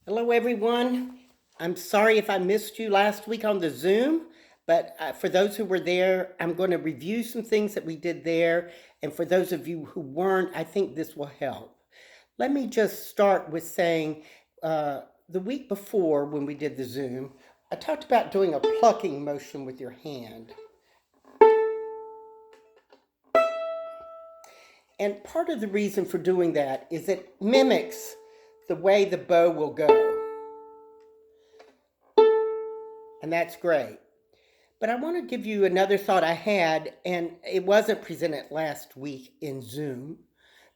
Hello, everyone. I'm sorry if I missed you last week on the Zoom, but for those who were there, I'm going to review some things that we did there. And for those of you who weren't, I think this will help. Let me just start with saying the week before when we did the Zoom, I talked about doing a plucking motion with your hand. And part of the reason for doing that is it mimics the way the bow will go. And that's great. But I want to give you another thought I had, and it wasn't presented last week in Zoom,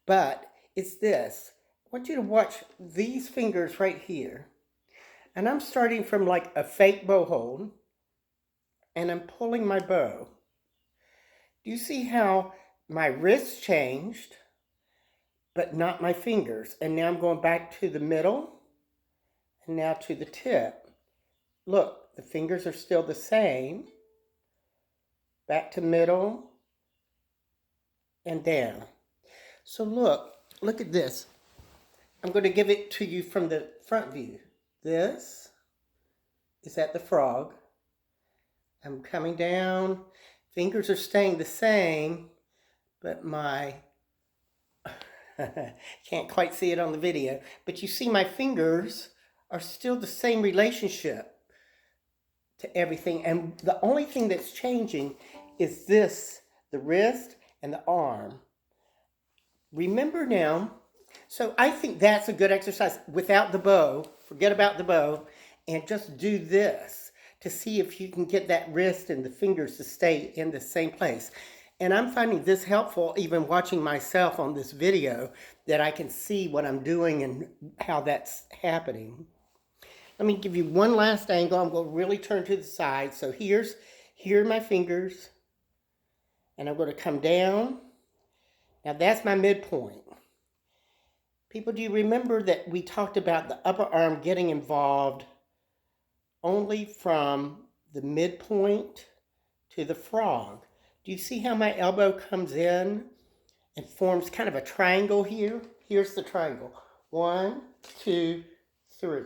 but it's this. I want you to watch these fingers right here. And I'm starting from like a fake bow hold, and I'm pulling my bow. Do you see how my wrist changed, but not my fingers? And now I'm going back to the middle, and now to the tip. Look, the fingers are still the same. Back to middle, and down. So look at this. I'm going to give it to you from the front view. This is at the frog. I'm coming down. Fingers are staying the same, but my, can't quite see it on the video, but you see my fingers are still the same relationship to everything. And the only thing that's changing is this, the wrist and the arm. Remember now, so I think that's a good exercise without the bow. Forget about the bow and just do this to see if you can get that wrist and the fingers to stay in the same place. And I'm finding this helpful even watching myself on this video, that I can see what I'm doing and how that's happening. Let me give you one last angle. I'm going to really turn to the side. So here are my fingers, and I'm going to come down. Now that's my midpoint. People, do you remember that we talked about the upper arm getting involved only from the midpoint to the frog? Do you see how my elbow comes in and forms kind of a triangle here? Here's the triangle. 1, 2, 3.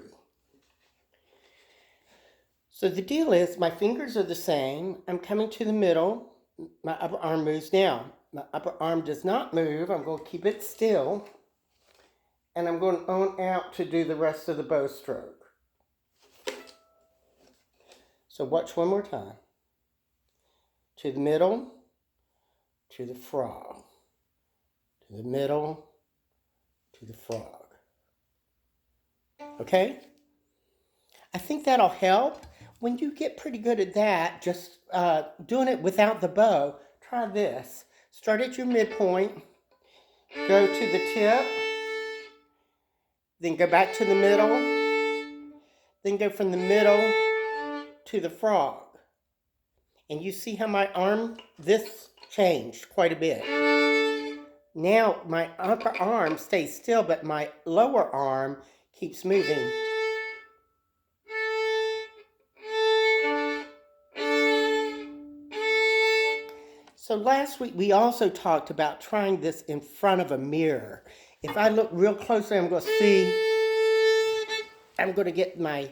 So the deal is my fingers are the same. I'm coming to the middle. My upper arm moves down. My upper arm does not move. I'm going to keep it still. And I'm going on out to do the rest of the bow stroke. So watch one more time. To the middle, to the frog. To the middle, to the frog. Okay? I think that'll help. When you get pretty good at that, just doing it without the bow, try this. Start at your midpoint, go to the tip, then go back to the middle, then go from the middle to the frog. And you see how my arm, this changed quite a bit. Now my upper arm stays still, but my lower arm keeps moving. So last week we also talked about trying this in front of a mirror. If I look real closely, I'm going to get my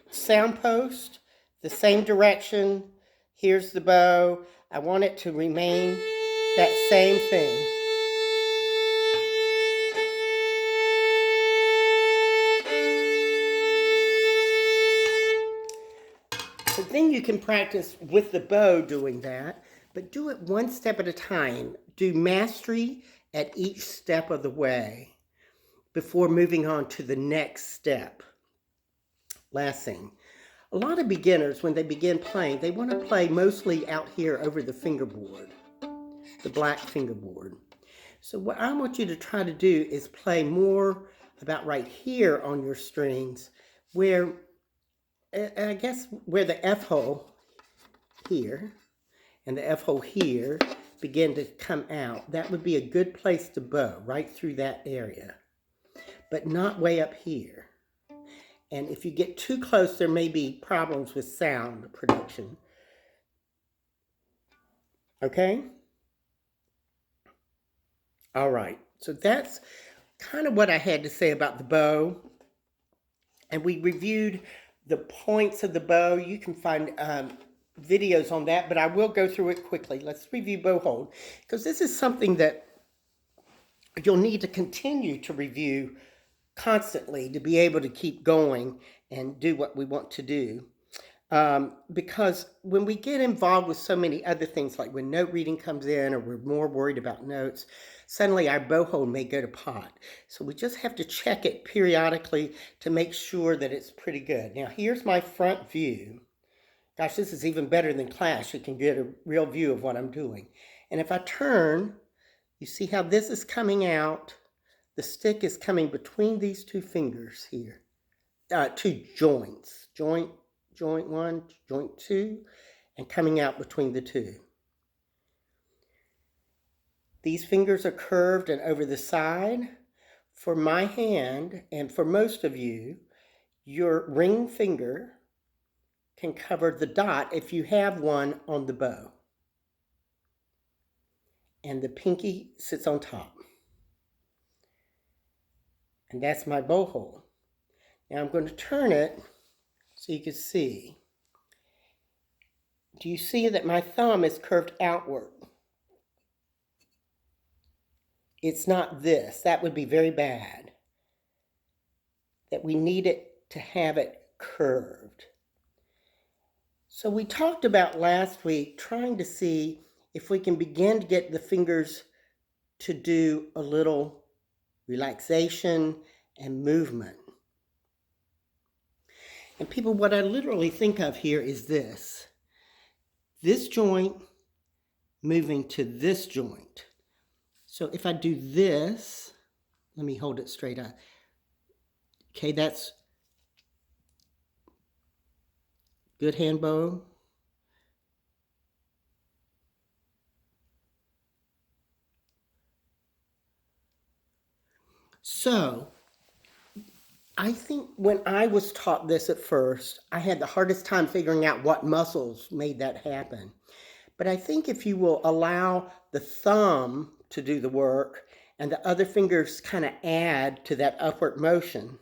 sound post, the same direction. Here's the bow. I want it to remain that same thing. So then you can practice with the bow doing that, but do it one step at a time. Do mastery at each step of the way before moving on to the next step. Last thing, a lot of beginners, when they begin playing, they want to play mostly out here over the fingerboard, the black fingerboard. So what I want you to try to do is play more about right here on your strings, where, I guess, where the F hole here and the F hole here begin to come out. That would be a good place to bow, right through that area, but not way up here. And if you get too close, there may be problems with sound production. Okay? All right. So that's kind of what I had to say about the bow. And we reviewed the points of the bow. You can find videos on that, but I will go through it quickly. Let's review bow hold, because this is something that you'll need to continue to review constantly to be able to keep going and do what we want to do. Because when we get involved with so many other things, like when note reading comes in or we're more worried about notes, suddenly our bow hold may go to pot. So we just have to check it periodically to make sure that it's pretty good. Now here's my front view. Gosh, this is even better than class. You can get a real view of what I'm doing. And if I turn, you see how this is coming out. The stick is coming between these two fingers here. Two joints. Joint 1, joint 2, and coming out between the two. These fingers are curved and over the side. For my hand, and for most of you, your ring finger can cover the dot if you have one on the bow. And the pinky sits on top. And that's my bow hold. Now I'm going to turn it so you can see. Do you see that my thumb is curved outward? It's not this. That would be very bad. That we need it to have it curved. So we talked about last week trying to see if we can begin to get the fingers to do a little relaxation and movement. And people, what I literally think of here is this. This joint moving to this joint. So if I do this, let me hold it straight up. Okay, that's good hand bow. So I think when I was taught this at first, I had the hardest time figuring out what muscles made that happen. But I think if you will allow the thumb to do the work and the other fingers kind of add to that upward motion.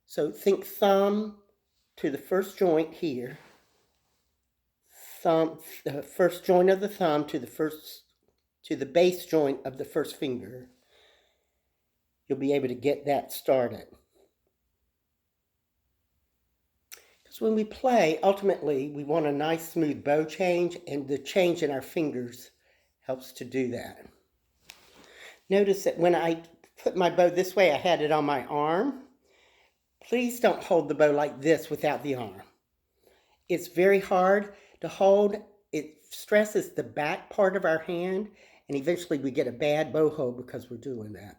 So think thumb to the first joint here. Thumb, the first joint of the thumb to the base joint of the first finger. You'll be able to get that started. Because when we play, ultimately, we want a nice smooth bow change, and the change in our fingers helps to do that. Notice that when I put my bow this way, I had it on my arm. Please don't hold the bow like this without the arm. It's very hard to hold. It stresses the back part of our hand, and eventually we get a bad bow hold because we're doing that.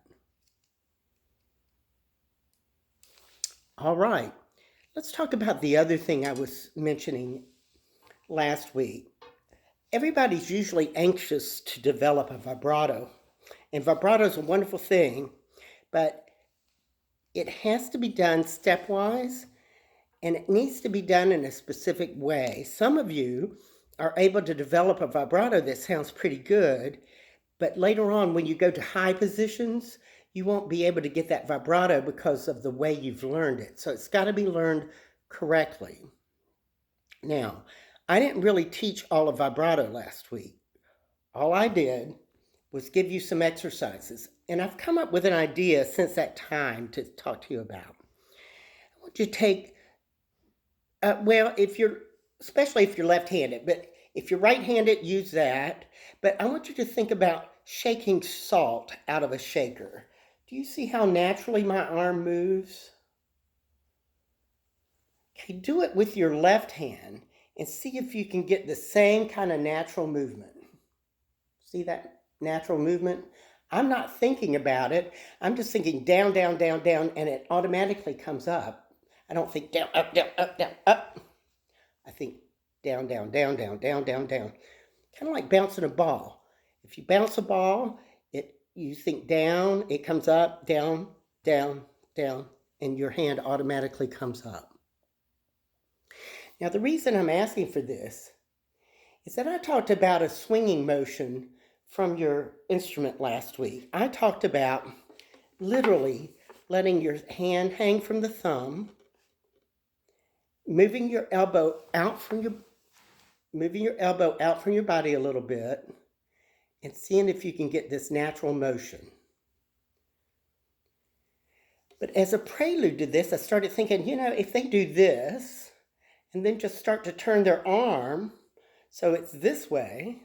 All right, let's talk about the other thing I was mentioning last week. Everybody's usually anxious to develop a vibrato, and vibrato is a wonderful thing, but it has to be done stepwise, and it needs to be done in a specific way. Some of you are able to develop a vibrato that sounds pretty good, but later on when you go to high positions, you won't be able to get that vibrato because of the way you've learned it. So it's got to be learned correctly. Now, I didn't really teach all of vibrato last week. All I did was give you some exercises. And I've come up with an idea since that time to talk to you about. I want you to take, especially if you're left-handed, but if you're right-handed, use that. But I want you to think about shaking salt out of a shaker. Do you see how naturally my arm moves? Okay, do it with your left hand and see if you can get the same kind of natural movement. See that natural movement? I'm not thinking about it. I'm just thinking down, down, down, down, and it automatically comes up. I don't think down, up, down, up, down, up. I think down, down, down, down, down, down, down. Kind of like bouncing a ball. If you bounce a ball, you think down, it comes up, down, down, down, and your hand automatically comes up. Now, the reason I'm asking for this is that I talked about a swinging motion from your instrument last week. I talked about literally letting your hand hang from the thumb, moving your elbow out from your body a little bit, and seeing if you can get this natural motion. But as a prelude to this, I started thinking, if they do this, and then just start to turn their arm so it's this way,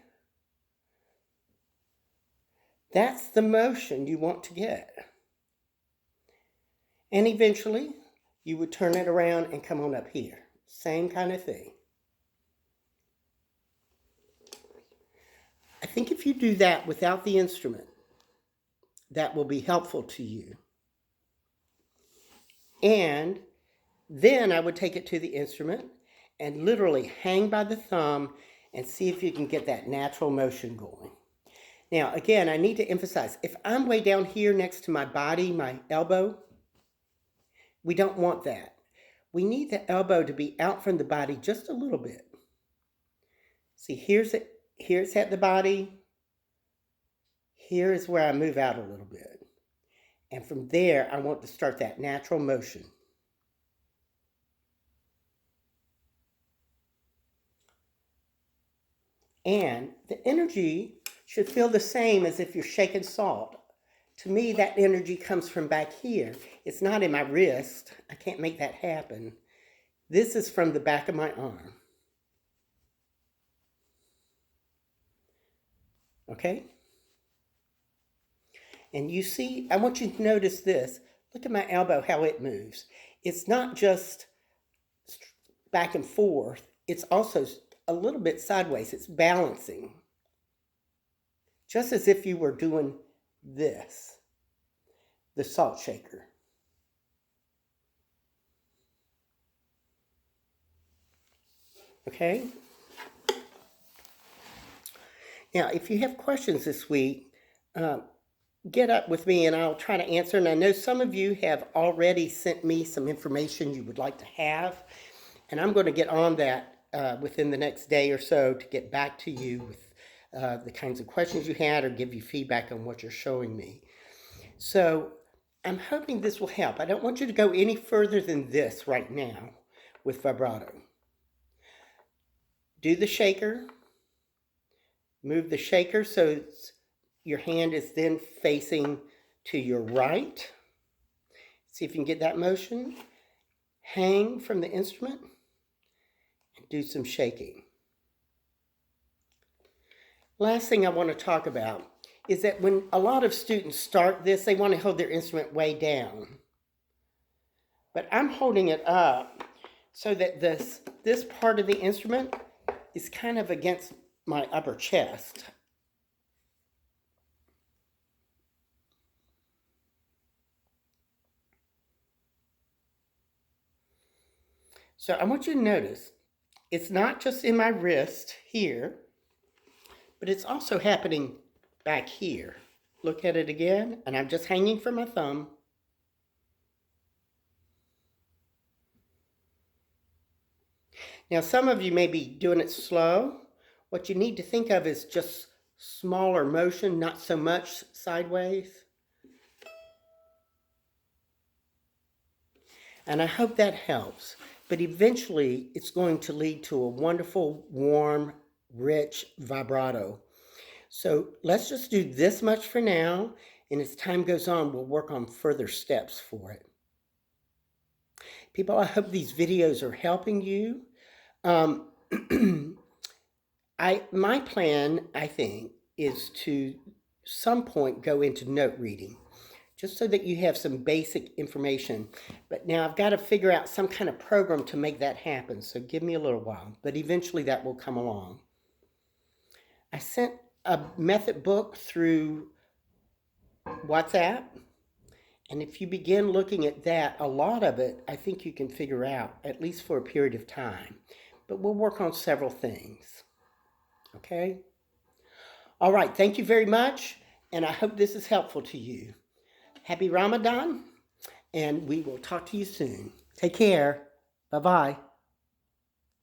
that's the motion you want to get. And eventually, you would turn it around and come on up here. Same kind of thing. I think if you do that without the instrument, that will be helpful to you. And then I would take it to the instrument and literally hang by the thumb and see if you can get that natural motion going. Now, again, I need to emphasize, if I'm way down here next to my body, my elbow, we don't want that. We need the elbow to be out from the body just a little bit. See, here's at the body. Here is where I move out a little bit. And from there, I want to start that natural motion. And the energy should feel the same as if you're shaking salt. To me, that energy comes from back here. It's not in my wrist. I can't make that happen. This is from the back of my arm. Okay? And you see, I want you to notice this. Look at my elbow, how it moves. It's not just back and forth. It's also a little bit sideways. It's balancing. Just as if you were doing this, the salt shaker. Okay? Now, if you have questions this week, get up with me and I'll try to answer. And I know some of you have already sent me some information you would like to have. And I'm going to get on that within the next day or so to get back to you with the kinds of questions you had or give you feedback on what you're showing me. So I'm hoping this will help. I don't want you to go any further than this right now with vibrato. Do the shaker. Move the shaker so your hand is then facing to your right. See if you can get that motion. Hang from the instrument and do some shaking. Last thing I want to talk about is that when a lot of students start this, they want to hold their instrument way down. But I'm holding it up so that this part of the instrument is kind of against my upper chest. So I want you to notice, it's not just in my wrist here, but it's also happening back here. Look at it again, and I'm just hanging from my thumb. Now, some of you may be doing it slow. What you need to think of is just smaller motion, not so much sideways. And I hope that helps. But eventually, it's going to lead to a wonderful, warm, rich vibrato. So let's just do this much for now. And as time goes on, we'll work on further steps for it. People, I hope these videos are helping you. My plan, I think, is to some point go into note reading, just so that you have some basic information. But now I've got to figure out some kind of program to make that happen, so give me a little while, but eventually that will come along. I sent a method book through WhatsApp, and if you begin looking at that, a lot of it I think you can figure out, at least for a period of time. But we'll work on several things. Okay? All right, thank you very much, and I hope this is helpful to you. Happy Ramadan, and we will talk to you soon. Take care. Bye-bye.